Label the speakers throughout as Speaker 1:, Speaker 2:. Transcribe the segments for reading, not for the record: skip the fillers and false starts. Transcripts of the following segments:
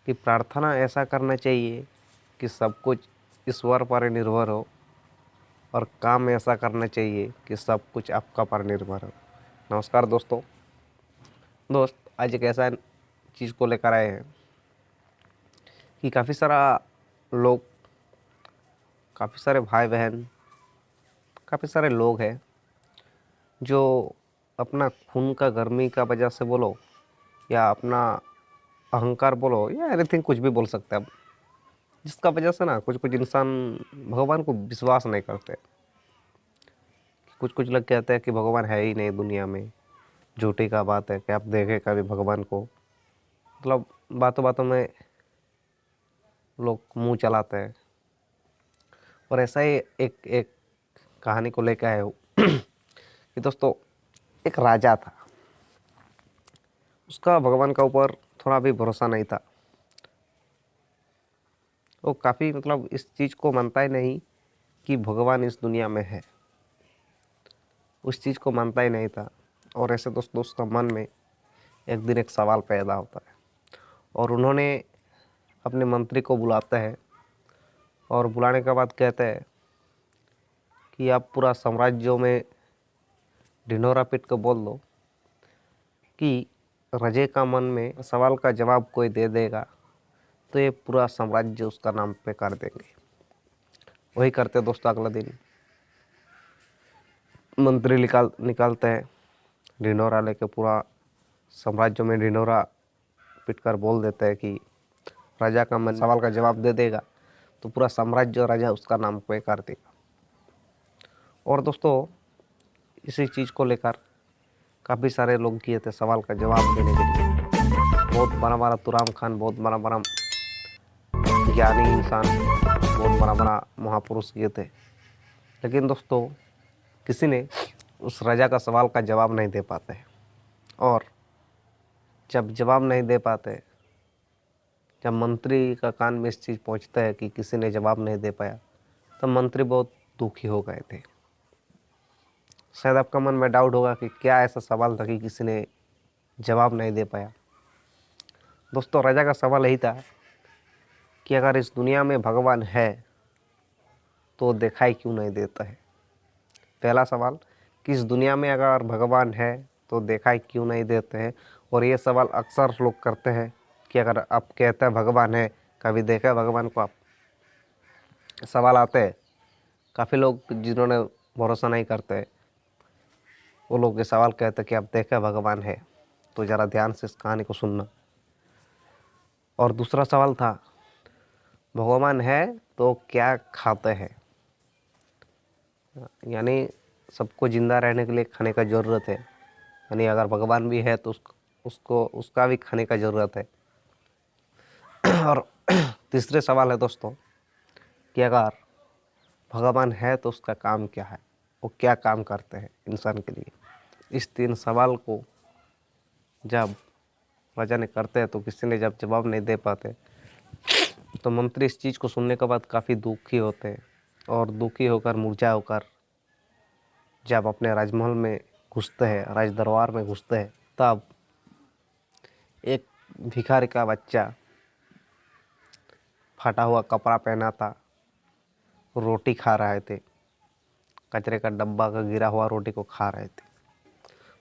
Speaker 1: कि प्रार्थना ऐसा करना चाहिए कि सब कुछ ईश्वर पर निर्भर हो, और काम ऐसा करना चाहिए कि सब कुछ आपका पर निर्भर हो। नमस्कार दोस्तों। आज एक ऐसा चीज़ को लेकर आए हैं कि काफ़ी सारा लोग, काफ़ी सारे भाई बहन, काफ़ी सारे लोग हैं जो अपना खून का गर्मी का वजह से बोलो, या अपना अहंकार बोलो, या एनीथिंग कुछ भी बोल सकते हैं अब, जिसका वजह से ना कुछ कुछ इंसान भगवान को विश्वास नहीं करते। कुछ कुछ लोग कहते हैं कि भगवान है ही नहीं दुनिया में, झूठी का बात है कि आप देखें कभी भगवान को। मतलब बातों बातों में लोग मुंह चलाते हैं। और ऐसा ही एक एक कहानी को लेकर आया हूँ कि दोस्तों, एक राजा था, उसका भगवान का ऊपर थोड़ा भी भरोसा नहीं था। वो काफ़ी मतलब इस चीज़ को मानता ही नहीं कि भगवान इस दुनिया में है, उस चीज़ को मानता ही नहीं था। और ऐसे दोस्तों उसका मन में एक दिन एक सवाल पैदा होता है, और उन्होंने अपने मंत्री को बुलाते हैं, और बुलाने के बाद कहते हैं कि आप पूरा साम्राज्यों में ढिंढोरा पीट कर बोल दो कि रजे का मन में सवाल का जवाब कोई दे देगा तो ये पूरा साम्राज्य उसका नाम पे कर देंगे। वही करते दोस्तों। अगला दिन मंत्री निकालते हैं, ढिंढोरा लेके पूरा साम्राज्य में ढिंढोरा पीट कर बोल देते हैं कि राजा का मन सवाल का जवाब दे देगा तो पूरा साम्राज्य और राजा उसका नाम पे कर देगा। और दोस्तों इसी चीज़ को लेकर काफ़ी सारे लोग किए थे सवाल का जवाब देने के लिए। बहुत बड़ा बड़ा तुराम खान, बहुत बड़ा बड़ा ज्ञानी इंसान, बहुत बड़ा बड़ा महापुरुष किए थे। लेकिन दोस्तों किसी ने उस राजा का सवाल का जवाब नहीं दे पाते। और जब जवाब नहीं दे पाते, जब मंत्री का कान में इस चीज़ पहुंचता है कि किसी ने जवाब नहीं दे पाया, तब मंत्री बहुत दुखी हो गए थे। शायद आपका मन में डाउट होगा कि क्या ऐसा सवाल था कि किसी ने जवाब नहीं दे पाया। दोस्तों राजा का सवाल यही था कि अगर इस दुनिया में भगवान है तो दिखाई क्यों नहीं देता है। पहला सवाल कि इस दुनिया में अगर भगवान है तो दिखाई क्यों नहीं देते हैं। और ये सवाल अक्सर लोग करते हैं कि अगर आप कहते हैं भगवान है, कभी देखा है भगवान को आप। सवाल आते हैं, काफ़ी लोग जिन्होंने भरोसा नहीं करते वो लोग ये सवाल कहते हैं कि आप देखें भगवान है, तो ज़रा ध्यान से इस कहानी को सुनना। और दूसरा सवाल था, भगवान है तो क्या खाते हैं। यानी सबको ज़िंदा रहने के लिए खाने का ज़रूरत है, यानी अगर भगवान भी है तो उसको उसका भी खाने का ज़रूरत है। और तीसरे सवाल है दोस्तों कि अगर भगवान है तो उसका काम क्या है, वो क्या काम करते हैं इंसान के लिए। इस तीन सवाल को जब राजा ने करते हैं तो किसी ने जब जवाब नहीं दे पाते, तो मंत्री इस चीज़ को सुनने के बाद काफ़ी दुखी होते हैं। और दुखी होकर, मुरझा होकर जब अपने राजमहल में घुसते हैं, राज दरबार में घुसते हैं, तब एक भिखारी का बच्चा फटा हुआ कपड़ा पहना था, रोटी खा रहे थे, कचरे का डब्बा का गिरा हुआ रोटी को खा रहे थे।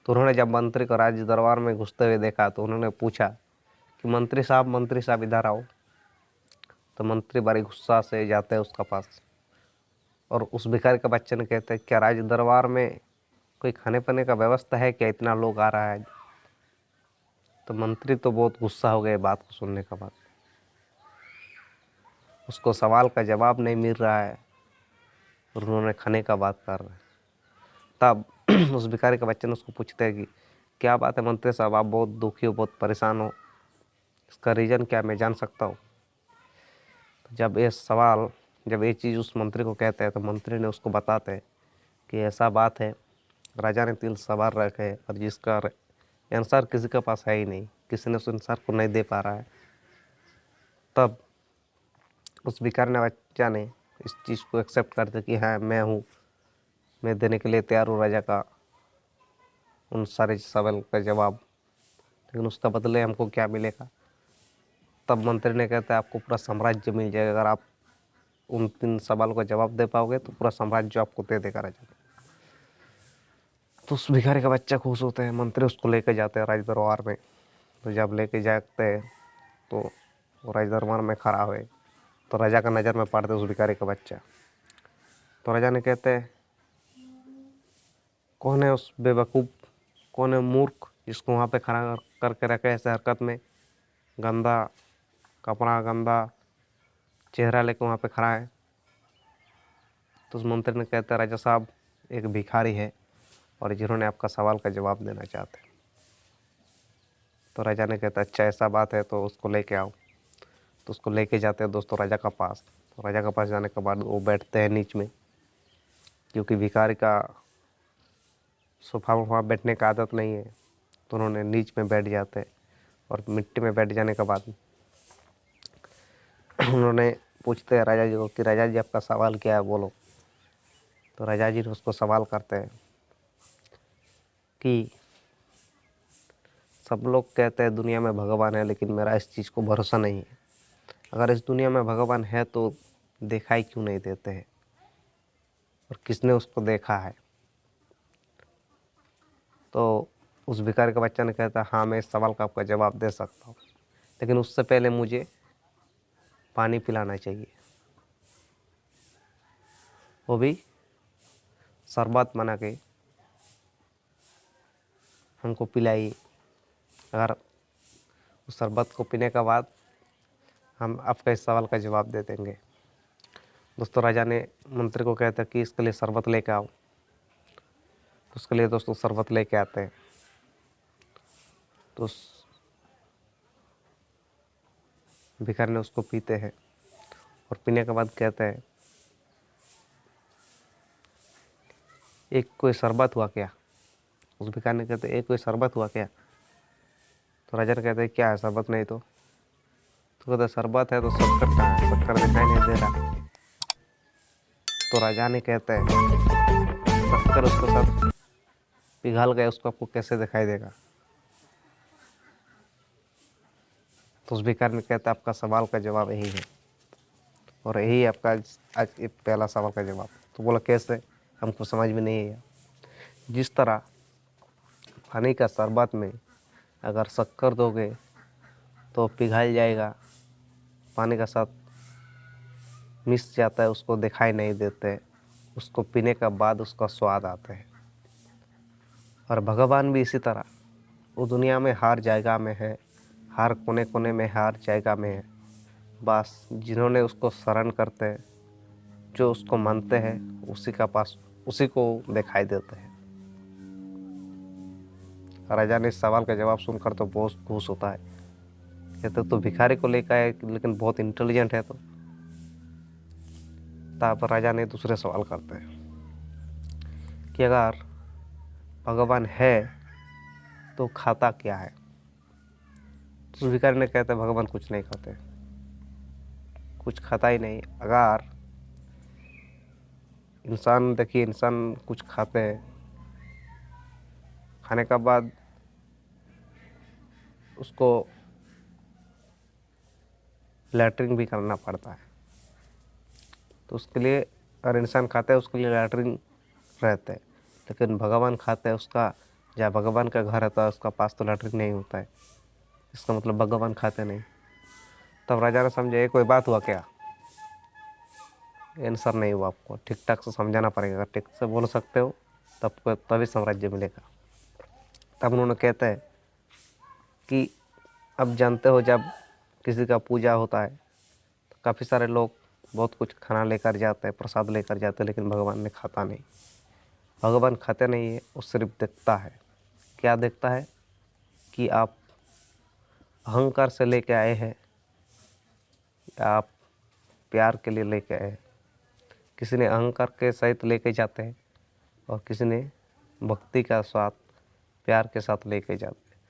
Speaker 1: तो उन्होंने जब मंत्री को राज दरबार में घुसते हुए देखा तो उन्होंने पूछा कि मंत्री साहब इधर आओ। तो मंत्री बड़ी गुस्सा से जाते हैं उसका पास, और उस भिखारी के बच्चे ने कहते हैं, क्या राज दरबार में कोई खाने पीने का व्यवस्था है क्या, इतना लोग आ रहा है। तो मंत्री तो बहुत गुस्सा हो गए बात को सुनने के बाद। उसको सवाल का जवाब नहीं मिल रहा है और उन्होंने खाने का बात कर रहे हैं। तब उस भिखारी के बच्चे ने उसको पूछते हैं कि क्या बात है मंत्री साहब, आप बहुत दुखी हो, बहुत परेशान हो, इसका रीज़न क्या मैं जान सकता हूँ। तो जब ये चीज़ उस मंत्री को कहते हैं तो मंत्री ने उसको बताते हैं कि ऐसा बात है, राजा ने 3 सवाल रखे हैं और जिसका आंसर किसी के पास है ही नहीं, किसी ने उस आंसर को नहीं दे पा रहा है। तब उस भिखारी ने बच्चा ने इस चीज़ को एक्सेप्ट कर दिया कि हाँ मैं हूँ, मैं देने के लिए तैयार हूँ राजा का उन सारे सवाल का जवाब, लेकिन उसका बदले हमको क्या मिलेगा। तब मंत्री ने कहता है आपको पूरा साम्राज्य मिल जाएगा, अगर आप उन 3 सवाल का जवाब दे पाओगे तो पूरा साम्राज्य आपको दे देगा राजा। तो उस भिखारी का बच्चा खुश होता है, मंत्री उसको लेके जाते हैं राज दरबार में। तो जब लेके जाते हैं तो वो राज दरबार में खड़ा हुए तो राजा का नज़र में पड़ते उस भिखारी का बच्चा। तो राजा ने कहते हैं कौन है उस बेवकूफ़, कौन है मूर्ख जिसको वहाँ पे खड़ा करके रखे ऐसे हरकत में, गंदा कपड़ा, गंदा चेहरा लेके वहाँ पे खड़ा है। तो उस मंत्री ने कहता है राजा साहब एक भिखारी है और जिन्होंने आपका सवाल का जवाब देना चाहते हैं। तो राजा ने कहता अच्छा ऐसा बात है तो उसको लेके आओ। तो उसको लेके जाते हैं दोस्तों राजा का पास। तो राजा के पास जाने के बाद वो बैठते हैं नीच में, क्योंकि भिखारी का सोफा वहाँ बैठने का आदत नहीं है, तो उन्होंने नीच में बैठ जाते हैं। और मिट्टी में बैठ जाने के बाद उन्होंने पूछते हैं राजा जी को कि राजा जी आपका सवाल क्या है बोलो। तो राजा जी उसको सवाल करते हैं कि सब लोग कहते हैं दुनिया में भगवान है, लेकिन मेरा इस चीज़ को भरोसा नहीं है। अगर इस दुनिया में भगवान है तो दिखाई क्यों नहीं देते हैं, और किसने उसको देखा है। तो उस भिखारी का बच्चा ने कहता हाँ मैं इस सवाल का आपका जवाब दे सकता हूँ, लेकिन उससे पहले मुझे पानी पिलाना चाहिए, वो भी शरबत बना के हमको पिलाइए। अगर उस शरबत को पीने के बाद हम आपका इस सवाल का जवाब दे देंगे। दोस्तों राजा ने मंत्री को कहता कि इसके लिए शरबत लेके आओ। उसके लिए दोस्तों शरबत लेके आते हैं। तो उस भिखारी ने उसको पीते हैं और पीने के बाद कहते हैं एक कोई शरबत हुआ क्या। उस भिखारी ने कहते एक कोई शरबत हुआ क्या। तो राजा ने कहते हैं क्या है शरबत नहीं तो कहते शरबत है तो शक्कर कहाँ है, शक्कर दिखाई नहीं दे रहा। तो राजा ने कहते हैं शक्कर उसके साथ पिघल गए, उसको आपको कैसे दिखाई देगा। तो उस भिखारी ने कहता आपका सवाल का जवाब यही है और यही आपका आज ये पहला सवाल का जवाब। तो बोला कैसे, हमको समझ में नहीं आया। जिस तरह पानी का शरबत में अगर शक्कर दोगे तो पिघल जाएगा, पानी का साथ मिस जाता है, उसको दिखाई नहीं देते, उसको पीने का बाद उसका स्वाद आता है। और भगवान भी इसी तरह वो दुनिया में हर जगह में है, हर कोने कोने में हर जगह में है। बस जिन्होंने उसको शरण करते हैं, जो उसको मानते हैं, उसी का पास उसी को दिखाई देते हैं। राजा ने इस सवाल का जवाब सुनकर तो बहुत खुश होता है, कहते तो भिखारी को लेकर आए लेकिन बहुत इंटेलिजेंट है। तो तब राजा ने दूसरे सवाल करते हैं कि अगर भगवान है तो खाता क्या है। तो भिखारी ने कहते भगवान कुछ नहीं खाते, कुछ खाता ही नहीं। अगर इंसान देखिए, इंसान कुछ खाते हैं, खाने के बाद उसको लैट्रिन भी करना पड़ता है। तो उसके लिए अगर इंसान खाता है उसके लिए लैट्रिन रहते हैं, लेकिन भगवान खाते हैं उसका जहाँ भगवान का घर रहता है उसका पास तो लैट्रिन नहीं होता है। इसका मतलब भगवान खाते नहीं। तब राजा ने समझा ये कोई बात हुआ क्या, आंसर नहीं हुआ, आपको ठीक ठाक से समझाना पड़ेगा। अगर ठीक से बोल सकते हो तब तभी साम्राज्य मिलेगा। तब उन्होंने कहते हैं कि अब जानते हो जब किसी का पूजा होता है तो काफ़ी सारे लोग बहुत कुछ खाना लेकर जाते हैं, प्रसाद लेकर जाते हैं, लेकिन भगवान ने खाता नहीं। भगवान खाते नहीं है, वो सिर्फ देखता है। क्या देखता है कि आप अहंकार से लेके आए हैं या आप प्यार के लिए लेके आए हैं। किसी ने अहंकार के सहित लेके जाते हैं और किसी ने भक्ति का स्वाद प्यार के साथ लेके जाते हैं।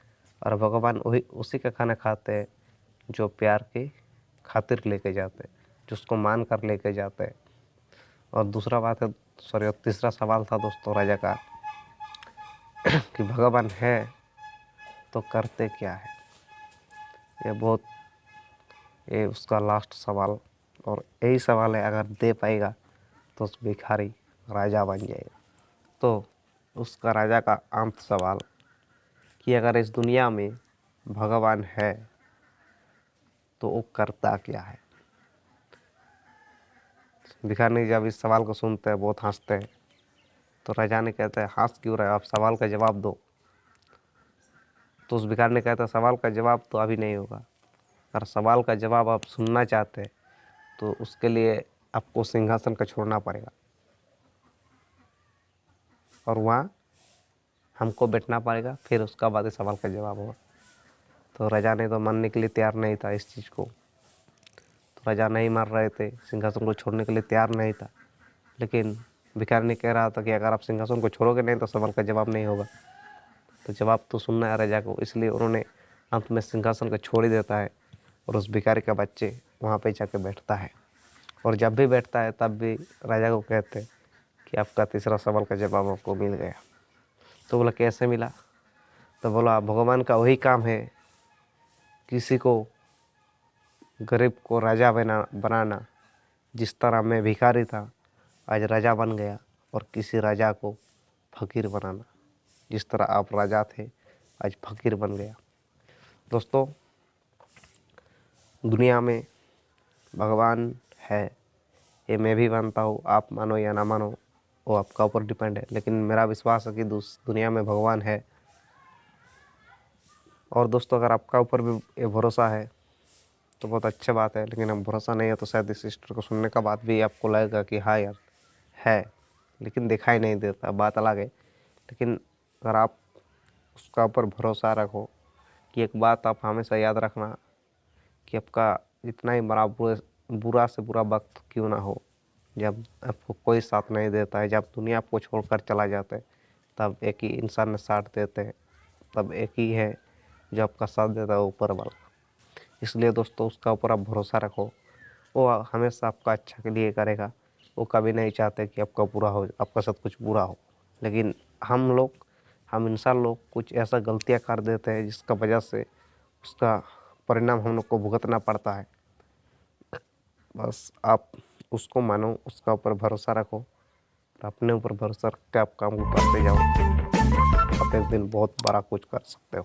Speaker 1: और भगवान वही उसी का खाना खाते हैं जो प्यार के खातिर लेके जाते हैं, जो उसको मान कर लेके जाते हैं। और दूसरा बात है सॉरी तीसरा सवाल था दोस्तों राजा का कि भगवान है तो करते क्या है। ये बहुत ये उसका लास्ट सवाल, और यही सवाल है, अगर दे पाएगा तो उस भिखारी राजा बन जाएगा। तो उसका राजा का अंत सवाल कि अगर इस दुनिया में भगवान है तो वो करता क्या है। भिखारी जब इस सवाल को सुनते हैं बहुत हंसते हैं। तो राजा ने कहता है, हंस क्यों रहे हो, आप सवाल का जवाब दो। तो उस भिखारी ने कहता है, सवाल का जवाब तो अभी नहीं होगा, अगर सवाल का जवाब आप सुनना चाहते हैं तो उसके लिए आपको सिंहासन का छोड़ना पड़ेगा और वहाँ हमको बैठना पड़ेगा, फिर उसका बाद सवाल का जवाब होगा। तो राजा ने तो मानने के लिए तैयार नहीं था इस चीज़ को। तो राजा नहीं मान रहे थे, सिंहासन को छोड़ने के लिए तैयार नहीं था। लेकिन भिखारी ने कह रहा था कि अगर आप सिंहासन को छोड़ोगे नहीं तो सवाल का जवाब नहीं होगा, तो जवाब तो सुनना है राजा को। इसलिए उन्होंने अंत में सिंहासन को छोड़ ही देता है और उस भिखारी का बच्चे वहाँ पे जाके बैठता है। और जब भी बैठता है तब भी राजा को कहते हैं कि आपका तीसरा सवाल का जवाब आपको मिल गया। तो बोला, कैसे मिला। तो बोला, भगवान का वही काम है, किसी को गरीब को राजा बनाना। जिस तरह मैं भिखारी था, आज राजा बन गया, और किसी राजा को फकीर बनाना। जिस तरह आप राजा थे, आज फकीर बन गया। दोस्तों, दुनिया में भगवान है, ये मैं भी मानता हूँ, आप मानो या ना मानो वो आपका ऊपर डिपेंड है। लेकिन मेरा विश्वास है कि दुनिया में भगवान है। और दोस्तों, अगर आपका ऊपर भी ये भरोसा है तो बहुत अच्छी बात है। लेकिन अब भरोसा नहीं है तो शायद इस सिस्टर को सुनने का बाद भी आपको लगेगा कि हाँ यार है, लेकिन दिखाई नहीं देता, बात अलग है। लेकिन अगर आप उसका ऊपर भरोसा रखो कि एक बात आप हमेशा याद रखना कि आपका जितना ही बड़ा बुरा से बुरा वक्त क्यों ना हो, जब आपको कोई साथ नहीं देता है, जब दुनिया आपको छोड़कर चला जाता है, तब एक ही इंसान ने साथ देते हैं, तब एक ही है जो आपका साथ देता है, ऊपर वाला। इसलिए दोस्तों, उसका ऊपर आप भरोसा रखो, वो हमेशा आपका अच्छा के लिए करेगा। वो कभी नहीं चाहते कि आपका बुरा हो, आपका साथ कुछ बुरा हो। लेकिन हम इंसान लोग कुछ ऐसा गलतियां कर देते हैं जिसका वजह से उसका परिणाम हम लोग को भुगतना पड़ता है। बस आप उसको मानो, उसका ऊपर भरोसा रखो और अपने ऊपर भरोसा रख के आप काम को करते जाओ। आप एक दिन बहुत बड़ा कुछ कर सकते हो।